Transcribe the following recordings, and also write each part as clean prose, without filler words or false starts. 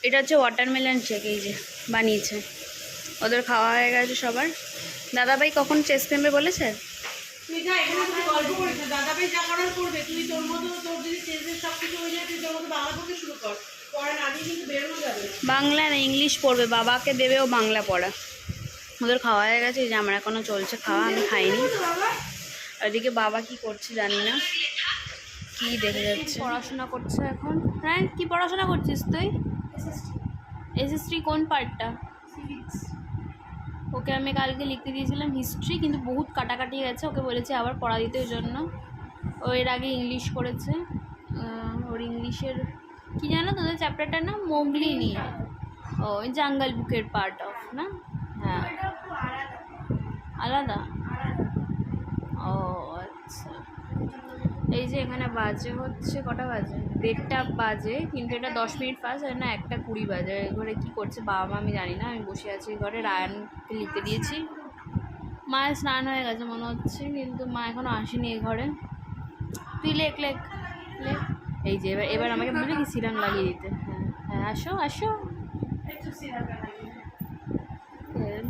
এটা হচ্ছে watermelon shake, এই যে বানিয়েছে। ওদের খাওয়া হয়ে গেছে সবার। দাদাভাই কখন চেস নেবে বলেছে? তুই যা, এখানে তুই গল্প করিস না। দাদাভাই যা করার করবে, তুই তোর মতো, তোর যদি চেঞ্জের সব কিছু হয়ে যায়, তুই তোর মতো বাংলা পড়তে শুরু কর। পড়ার আগে কিন্তু বেরোনো যাবে না। বাংলা না, ইংলিশ পড়বে। বাবাকে দেবেও বাংলা পড়া। ওদের খাওয়া হয়ে গেছে, এই যে আমার এখনও চলছে খাওয়া, আমি খাইনি। আর এদিকে বাবা কি করছে জানি না, কি দেখে যাচ্ছে। পড়াশোনা করছে এখন। হ্যাঁ, কি পড়াশোনা করছিস তুই? এসএসটি কোন পার্টটা? ওকে আমি কালকে লিখতে দিয়েছিলাম হিস্ট্রি, কিন্তু বহুত কাটাকাটি গেছে। ওকে বলেছি আবার পড়া দিতে, ওই জন্য। ও এর আগে ইংলিশ করেছে। ওর ইংলিশের কি জানো তোদের চ্যাপ্টারটার নাম? মোগলি নিয়ে। ও জাঙ্গল বুকের পার্ট অফ না? হ্যাঁ, আলাদা। ও আচ্ছা। এই যে এখানে বাজে হচ্ছে, কটা বাজে? 1:30 বাজে, কিন্তু এটা 10 মিনিট পাস হয় না, 1:20 বাজে। ঘরে কি করছে বাবা মা আমি জানি না। আমি বসে আছি ঘরে, রায়ানকে লিখতে দিয়েছি। মায়ের স্নান হয়ে গেছে মনে হচ্ছে, কিন্তু মা এখনও আসেনি এই ঘরে। তুই লেখ লেখ লেখ। এই যে এবার আমাকে বলে কি সিরাম লাগিয়ে দিতে। হ্যাঁ হ্যাঁ, আসো আসো।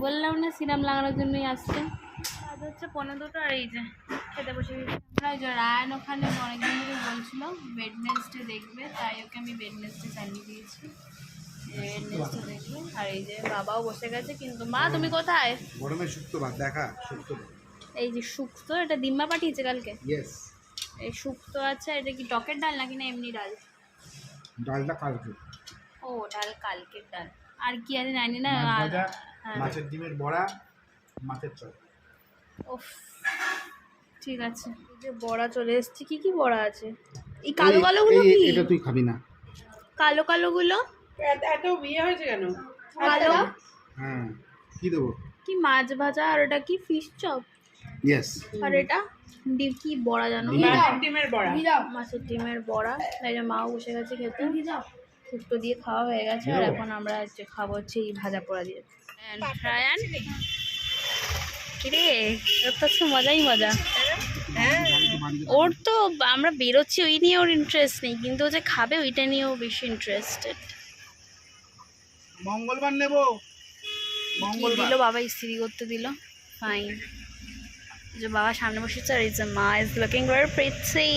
বললাম না সিরাম লাগানোর জন্যই আসছে। আজ হচ্ছে 1:45, আর এই যে খেতে বসে গেছি আমরা। ওই যে রায়ান ওখানে অনেকদিন ধরে বলছিল ওয়েডনেসডে দেখবে, তাই ওকে আমি ওয়েডনেসডে চালিয়ে দিয়েছি, ওয়েডনেসডে দেখবে। আর এই যে বাবাও বসে গেছে, কিন্তু মা তুমি কোথায়? গরমে শুক্তো ভাত দেখা, শুক্তো ভাত। এই যে শুক্তো, এটা দিম্মা পাঠিয়েছে কালকে। ইয়েস, এই শুক্তো আছে। এটা কি টকের ডাল নাকি না এমনি ডাল? ডালটা কালকে। ও ডাল কালকের ডাল। আর কি আছে জানি না। মাছ ভাজা, হ্যাঁ। মাছের ডিমের বড়া, মাছের চপ। ওফ, ঠিক আছে। এই যে বড়া চলে এসছে। কি কি বড়া আছে? এই কালো কালোগুলো কি? এটা তুই খাবি না। কালো কালোগুলো এত বিয়ে হয়েছে কেন? কালো। হ্যাঁ, কি দেবো? কি মাছ ভাজা, আর ওটা কি ফিশ চপ, ইয়েস। আর এটা ডিম কি বড়া জানো? ডিমের বড়া। মাছের ডিমের বড়া। তাই যে মাও বসে গেছে খেতে। শুক্তো দিয়ে খাওয়া হয়ে গেছে, আর এখন আমরা যে খাবো হচ্ছে এই ভাজা পোড়া দিয়ে। রায়ান কিরে, ওর তো আজকে মজাই মজা। ওর তো আমরা বেরোচ্ছি ওই নিয়ে ওর ইন্টারেস্ট নেই, কিন্তু ও যে খাবে ওইটা নিয়েও বেশি ইন্টারেস্টেড। মঙ্গলবার নেব। দিল বাবা, ইস্ত্রি করতে দিল। ফাইন। যে বাবা সামনে বসেছে, আর এই যে মা ইজ লুকিং ভেরি প্রিটি।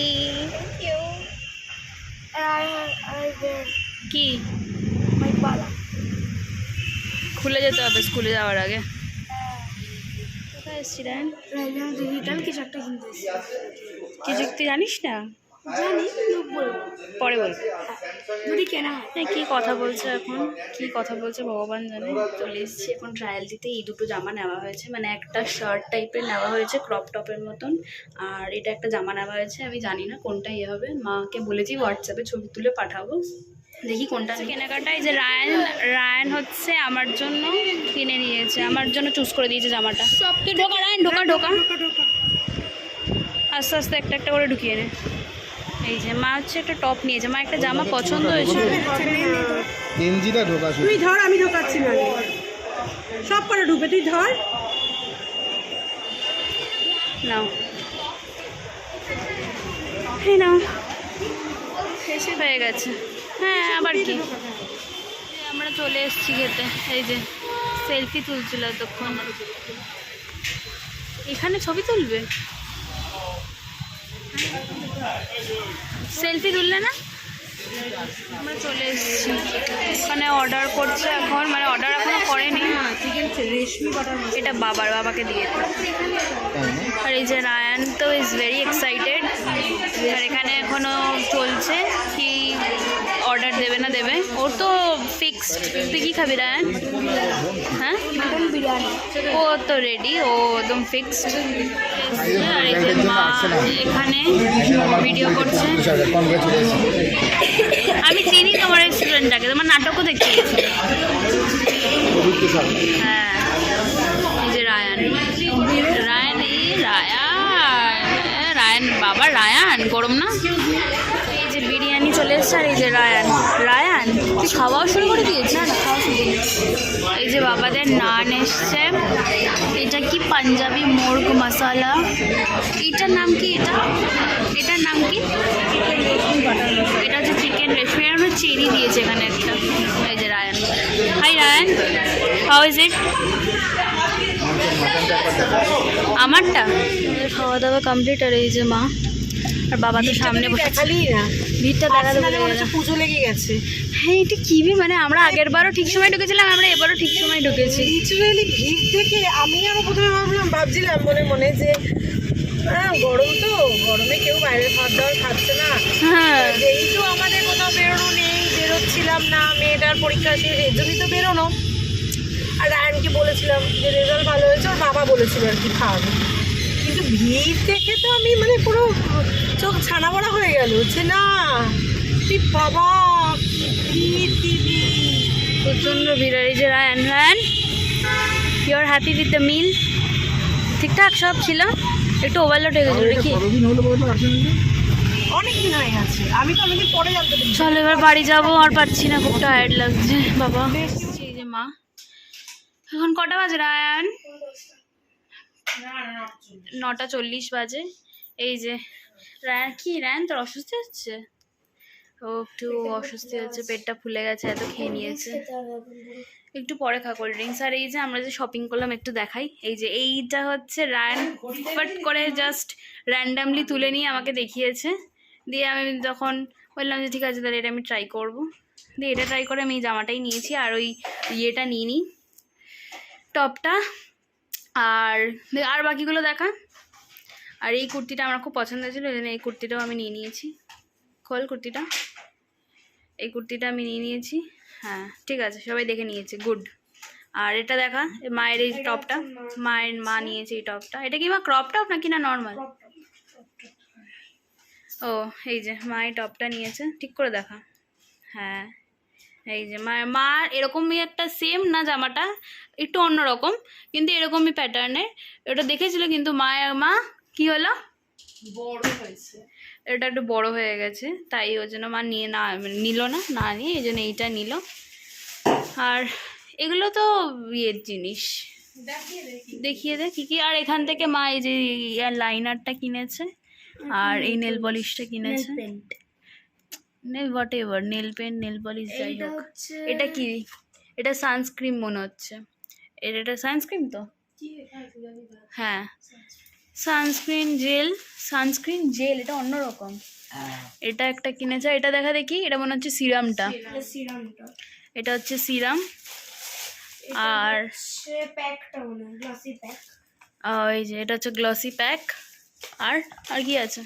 কি খুলে যেতে হবে স্কুলে যাওয়ার আগে। কোথায় এসছি রায়ন? কিছু একটা কিনতে কিছু তুই জানিস না? জানি, পরে বলবো। যদি কেনা হয়। হ্যাঁ, কী কথা বলছে এখন, কী কথা বলছে ভগবান জানে। চলে এসেছি এখন ট্রায়াল দিতে। এই দুটো জামা নেওয়া হয়েছে, মানে একটা শার্ট টাইপের নেওয়া হয়েছে ক্রপ টপের মতন, আর এটা একটা জামা নেওয়া হয়েছে। আমি জানি না কোনটা ইয়ে হবে, মাকে বলেছি হোয়াটসঅ্যাপে ছবি তুলে পাঠাবো, দেখি কোনটা কেনাকাটা। এই যে রায়ান হচ্ছে আমার জন্য কিনে নিয়েছে, আমার জন্য চুজ করে দিয়েছে জামাটা। তুই ঢোকা রায়ান, ঢোকা ঢোকা, আস্তে আস্তে একটা একটা করে ঢুকিয়ে নে। এই যে মা হচ্ছে একটা টপ নিয়েছে, মা একটা জামা পছন্দ হয়েছে। গেঞ্জিটা ঢোকা শুধু। তুই ধর, আমি ঢোকাচ্ছি না। সব করে ঢুকবে, তুই ধর। নাও, এই নাও, এসে হয়ে গেছে। হ্যাঁ, আবার কি, আমরা চলে এসেছি খেতে। এই যে সেলফি তুলছিল এতক্ষণ। এখানে ছবি তুলবে? সেলফি তুললে না? আমরা চলে এসেছি, ওখানে অর্ডার করছে এখন, মানে অর্ডার এখনো করেনি। এটা বাবাকে দিয়ে। আর এই যে রায়ান তো ইজ ভেরি এক্সাইটেড। আর এখানে এখনো চলছে কি অর্ডার দেবে না দেবে, ওর তো ফিক্সড। তুই কী খাবি রায়ান? হ্যাঁ, মাটন বিরিয়ানি। ও তো রেডি, ও একদম ফিক্সড। আর এই যে মা এখানে ভিডিও করছে। আমি চিনি তোমার রেস্টুরেন্টটাকে, তোমার নাটকও দেখতে গেছি। হ্যাঁ, এই যে রায়ান, রায়ান বাবা, রায়ান গরম না? এই যে বিরিয়ানি চলে এসছে, আর এই যে রায়ান তুই খাওয়াও শুরু করে দিয়েছিস? না খাওয়া শুরু। এই যে বাবাদের নান এসছে। এটা কি পাঞ্জাবি মোর্গ মশালা, এটার নাম কি? এটার নাম কি? এটা হচ্ছে চিকেন রেস্টুরেন্ট চেরি দিয়েছে এখানে একটা। এই যে Ryan, hi Ryan, how is it? আমারটা খাওয়া দাওয়া কমপ্লিট। আর এই যে মা আর বাবা তো সামনে বসে, দেখালি না, ভিড়টা দেখাতে বলে গেল। পুজো লেগে গেছে। হ্যাঁ এটা কি মানে আমরা আগের বারও ঠিক সময় ঢুকেছিলাম, আমরা এবারও ঠিক সময় ঢুকেছি। লিটারালি ভিড় দেখে আমি আরো প্রথমে ভাবছিলাম মনে মনে যে গরম, তো গরমে কেউ বাইরের খাবার দাবার খাচ্ছে না। হ্যাঁ যেহেতু আমাদের কোথাও বেরোনো নেই, বেরোচ্ছিলাম না, মেয়েটার পরীক্ষা শেষ, এর জন্যই তো বেরোনো। আর রায়ানকে বলেছিলাম যে রেজাল্ট ভালো হয়েছে, ওর বাবা বলেছিল আর কি খাওয়াবে। কিন্তু ভিড় দেখে তো আমি মানে পুরো চোখ ছানা বড়া হয়ে গেল যে না কি বাবা, ভিড় কি ভিড়। প্রচণ্ড ভিড়। আর এই যে Ryan, Ryan you are happy with the meal? ঠিকঠাক সব ছিল, একটু ওভারলোড হয়ে গেছিলো দেখি। অনেকদিন হয়ে গেছে, আমি তো অনেকদিন পরে জানতে পেরেছি। চল এবার বাড়ি যাবো, আর পারছি না, খুব টায়ার্ড লাগছে বাবা। এই যে মা, এখন কটা বাজে রায়ান? 9:40 বাজে। এই যে রায়ান, কি রায়ান তোর অস্বস্তি হচ্ছে? ও একটু অস্বস্তি হচ্ছে, পেটটা ফুলে গেছে, এত খেয়ে নিয়েছে। একটু পরে খা কোল্ড ড্রিঙ্কস। আর এই যে আমরা যে শপিং করলাম একটু দেখাই। এই যে এইটা হচ্ছে রায়ান ফট করে জাস্ট র্যান্ডামলি তুলে নিয়ে আমাকে দেখিয়েছে, দিয়ে আমি যখন বললাম যে ঠিক আছে তাহলে এটা আমি ট্রাই করবো, দিয়ে এটা ট্রাই করে আমি এই জামাটাই নিয়েছি আর ওই ইয়েটা নিয়ে নিই, টপটা। আর আর বাকিগুলো দেখা। আর এই কুর্তিটা আমার খুব পছন্দ হয়েছিল, ওই জন্য এই কুর্তিটাও আমি নিয়ে নিয়েছি। খোল কুর্তিটা, এই কুর্তিটা আমি নিয়ে নিয়েছি। হ্যাঁ ঠিক আছে, সবাই দেখে নিয়েছে, গুড। আর এটা দেখা, মায়ের এই টপটা, মায়ের মা নিয়েছে এই টপটা। এটা কি মা ক্রপ টপ নাকি না নর্মাল? ও এই যে মা এই টপটা নিয়েছে, ঠিক করে দেখা। হ্যাঁ এই যে মা এরকমই একটা সেম না, জামাটা একটু অন্যরকম কিন্তু এরকমই প্যাটার্নের। এটা দেখেছিল কিন্তু মা কি হলো, বড় হয়েছে, এটা একটু বড় হয়ে গেছে, তাই ওই জন্য মা নিল না নিয়ে এই জন্য এইটা নিল। আর এগুলো তো বিয়ের জিনিস, দেখিয়ে দে কী কী। আর এখান থেকে মা এই যে লাইনারটা কিনেছে আর এই নেল পলিশটা কিনেছে, whatever, nail pen nail polish যাই হোক। এটা কি, এটা সানস্ক্রিন মনে হচ্ছে, এটা সানস্ক্রিন তো, হ্যাঁ সানস্ক্রিন জেল, এটা অন্যরকম। এটা একটা কিনেছে, এটা দেখা দেখি, এটা মনে হচ্ছে সিরামটা, এটা হচ্ছে সিরাম। আর এই যে এটা হচ্ছে গ্লসি প্যাক। আর কি আছে,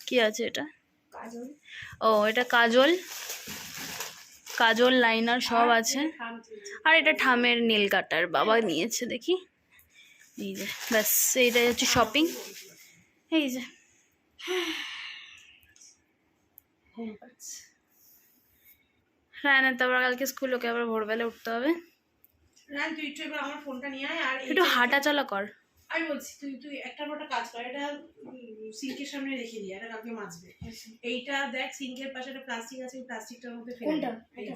কি আছে এটা? ও এটা কাজল লাইনার সব আছে। আর এটা ঠামের নীল কাটার বাবা নিয়েছে দেখি। এই যে ব্যাস, এইটাই হচ্ছে শপিং। এই যে হ্যাঁ না, তারপর কালকে স্কুল, ওকে আবার ভোরবেলা উঠতে হবে। রান তুই একটু এবার আমার ফোনটা নিয়ে আয়। আর একটু হাঁটা চলা কর। আমি বলছি তুই একটা কাজ কর, এটা সিঙ্কের সামনে রেখে দিই, এটা কালকে মাজবে। এইটা দেখ সিঙ্কের পাশে একটা প্লাস্টিক আছে, প্লাস্টিকটার মধ্যে ফেলে